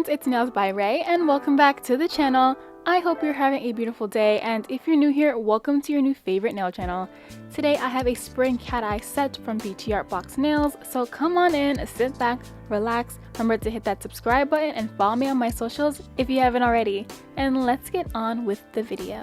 friends, it's Nails by Ray and welcome back to the channel. I hope you're having a beautiful day, and if you're new here, welcome to your new favorite nail channel. Today I have a spring cat eye set from BTArtbbox Nails, so come on in, sit back, relax, remember to hit that subscribe button and follow me on my socials if you haven't already. And let's get on with the video.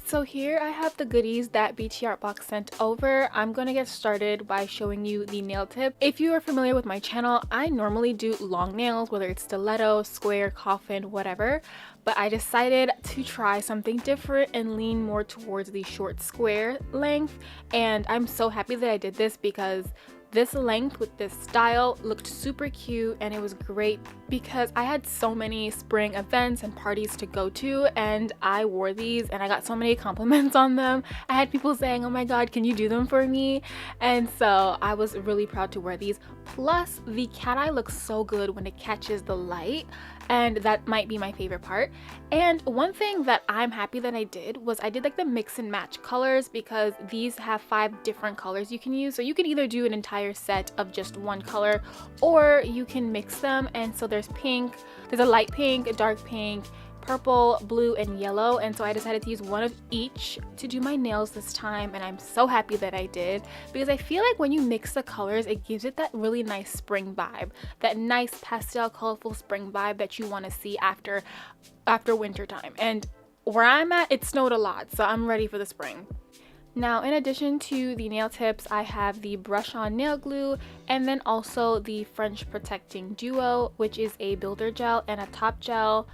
So here I have the goodies that BTArtbox sent over. I'm going to get started by showing you the nail tip. If you are familiar with my channel, I normally do long nails, whether it's stiletto, square, coffin, whatever. But I decided to try something different and lean more towards the short square length. And I'm so happy that I did this because this length with this style looked super cute, and it was great because I had so many spring events and parties to go to, and I wore these and I got so many compliments on them. I had people saying, oh my god, can you do them for me? And so I was really proud to wear these. Plus the cat eye looks so good when it catches the light, and that might be my favorite part. And one thing that I'm happy that I did was I did like the mix and match colors, because these have 5 different colors you can use. So you can either do an entire set of just one color, or you can mix them. And so there's pink, there's a light pink, a dark pink, purple, blue, and yellow. And so I decided to use one of each to do my nails this time, and I'm so happy that I did, because I feel like when you mix the colors, it gives it that really nice spring vibe, that nice pastel colorful spring vibe that you want to see after winter time. And where I'm at, it snowed a lot, so I'm ready for the spring. Now, in addition to the nail tips, I have the brush on nail glue, and then also the French Protecting Duo, which is a builder gel and a top gel.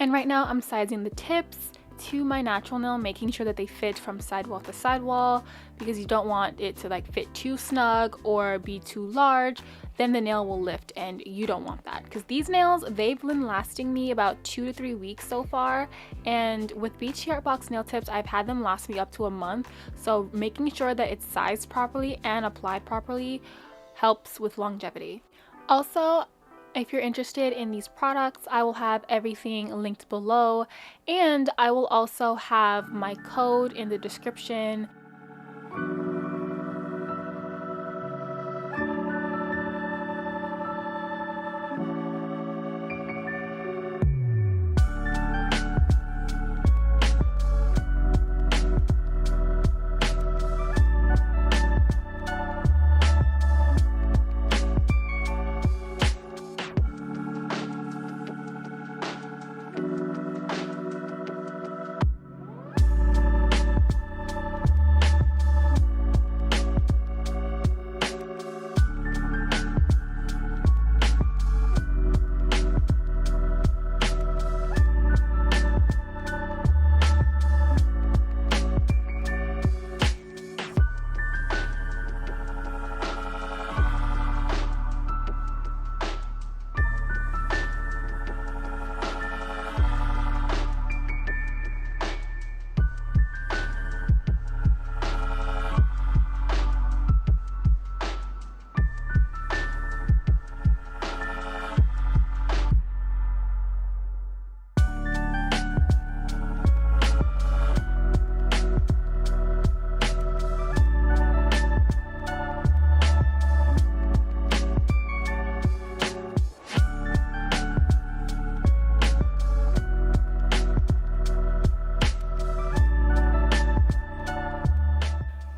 And right now I'm sizing the tips to my natural nail, making sure that they fit from sidewall to sidewall, because you don't want it to like fit too snug or be too large. Then the nail will lift, and you don't want that, because these nails, they've been lasting me about 2 to 3 weeks so far. And with BTArtbox nail tips, I've had them last me up to a month. So making sure that it's sized properly and applied properly helps with longevity. Also, if you're interested in these products, I will have everything linked below, and I will also have my code in the description.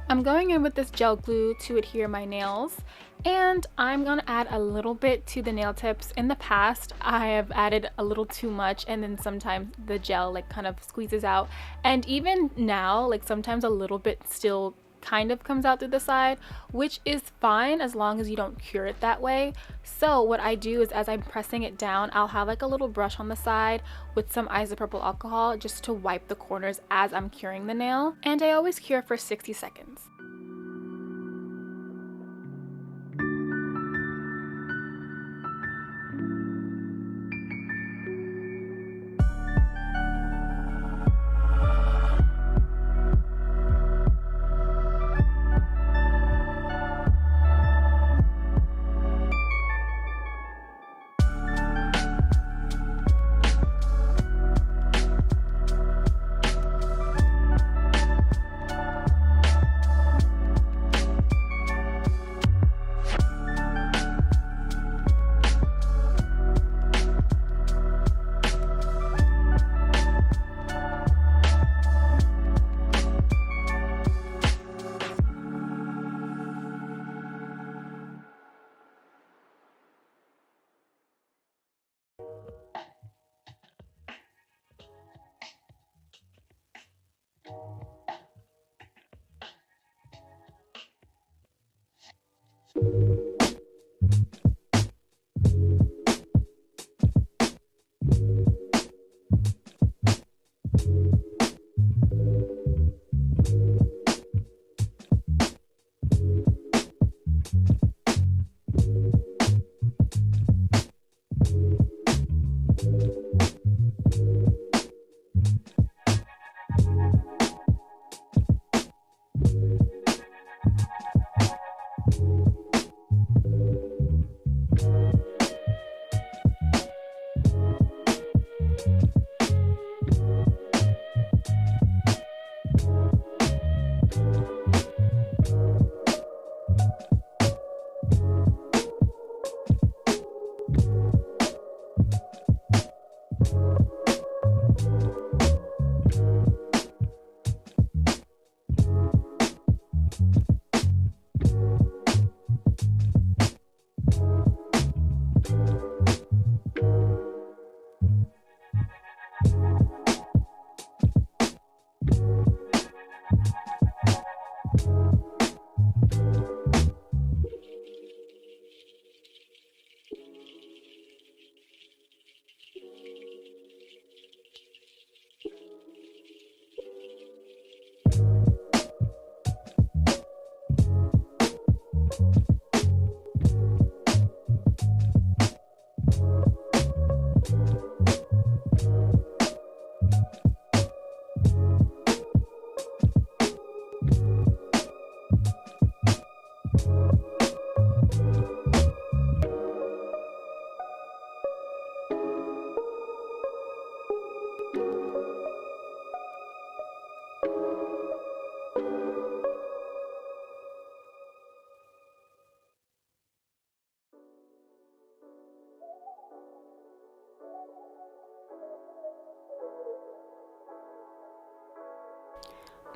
I'm going in with this gel glue to adhere my nails, and I'm gonna add a little bit to the nail tips. In the past, I have added a little too much, and then sometimes the gel like kind of squeezes out. And even now, like sometimes a little bit still kind of comes out through the side, which is fine as long as you don't cure it that way. So what I do is, as I'm pressing it down, I'll have like a little brush on the side with some isopropyl alcohol just to wipe the corners as I'm curing the nail. And I always cure for 60 seconds.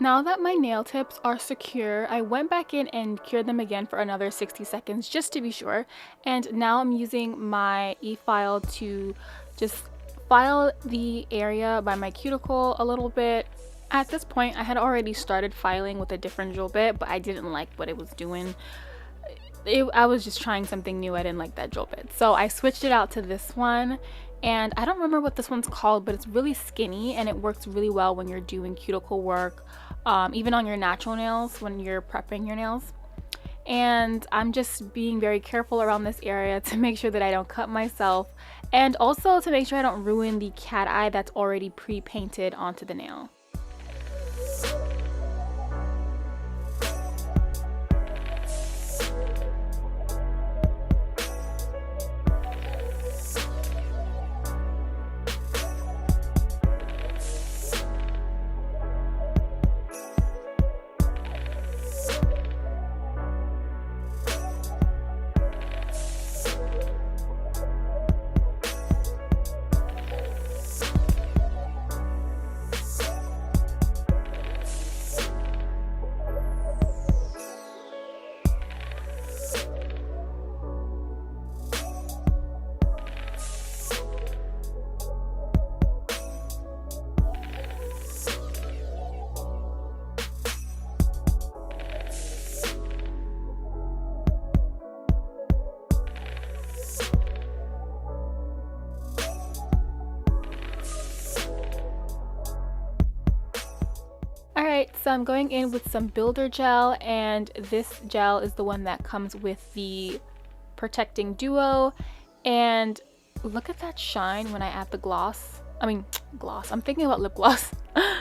Now that my nail tips are secure, I went back in and cured them again for another 60 seconds just to be sure. And now I'm using my e-file to just file the area by my cuticle a little bit. At this point, I had already started filing with a different drill bit, but I didn't like what it was doing. I was just trying something new. I didn't like that drill bit. So I switched it out to this one. And I don't remember what this one's called, but it's really skinny and it works really well when you're doing cuticle work, even on your natural nails when you're prepping your nails. And I'm just being very careful around this area to make sure that I don't cut myself, and also to make sure I don't ruin the cat eye that's already pre-painted onto the nail. Alright, so I'm going in with some builder gel, and this gel is the one that comes with the protecting duo. And look at that shine when I add the gloss. I'm thinking about lip gloss.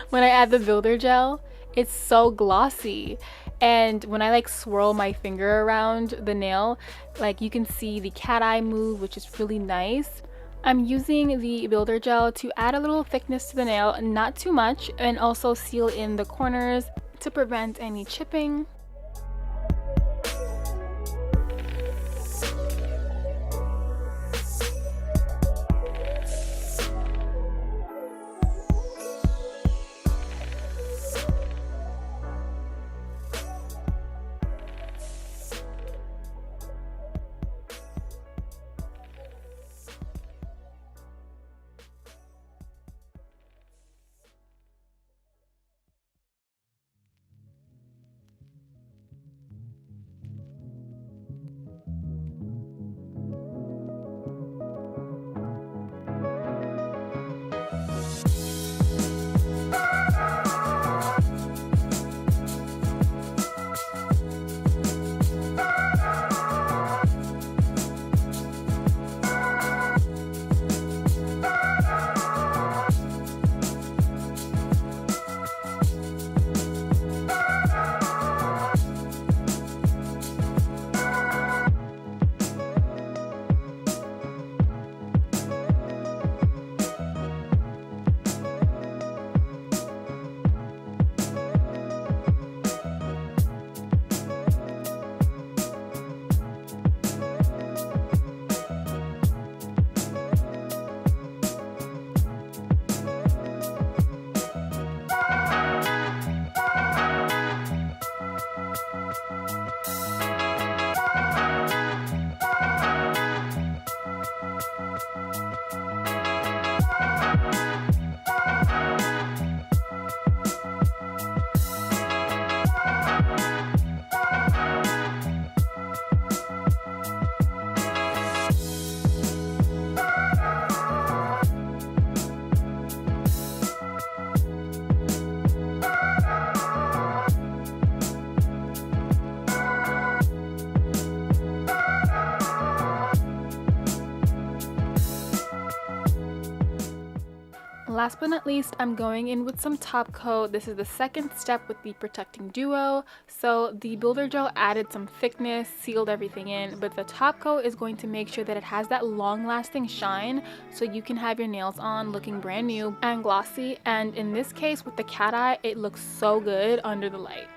When I add the builder gel, it's so glossy. And when I like swirl my finger around the nail, like you can see the cat eye move, which is really nice. I'm using the builder gel to add a little thickness to the nail, not too much, and also seal in the corners to prevent any chipping. Last but not least, I'm going in with some top coat. This is the second step with the protecting duo. So the builder gel added some thickness, sealed everything in, but the top coat is going to make sure that it has that long lasting shine so you can have your nails on looking brand new and glossy. And in this case with the cat eye, it looks so good under the light.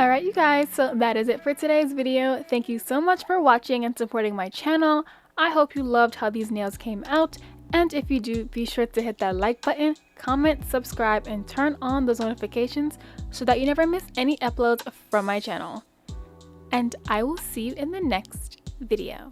Alright you guys, so that is it for today's video. Thank you so much for watching and supporting my channel. I hope you loved how these nails came out, and if you do, be sure to hit that like button, comment, subscribe, and turn on those notifications so that you never miss any uploads from my channel. And I will see you in the next video.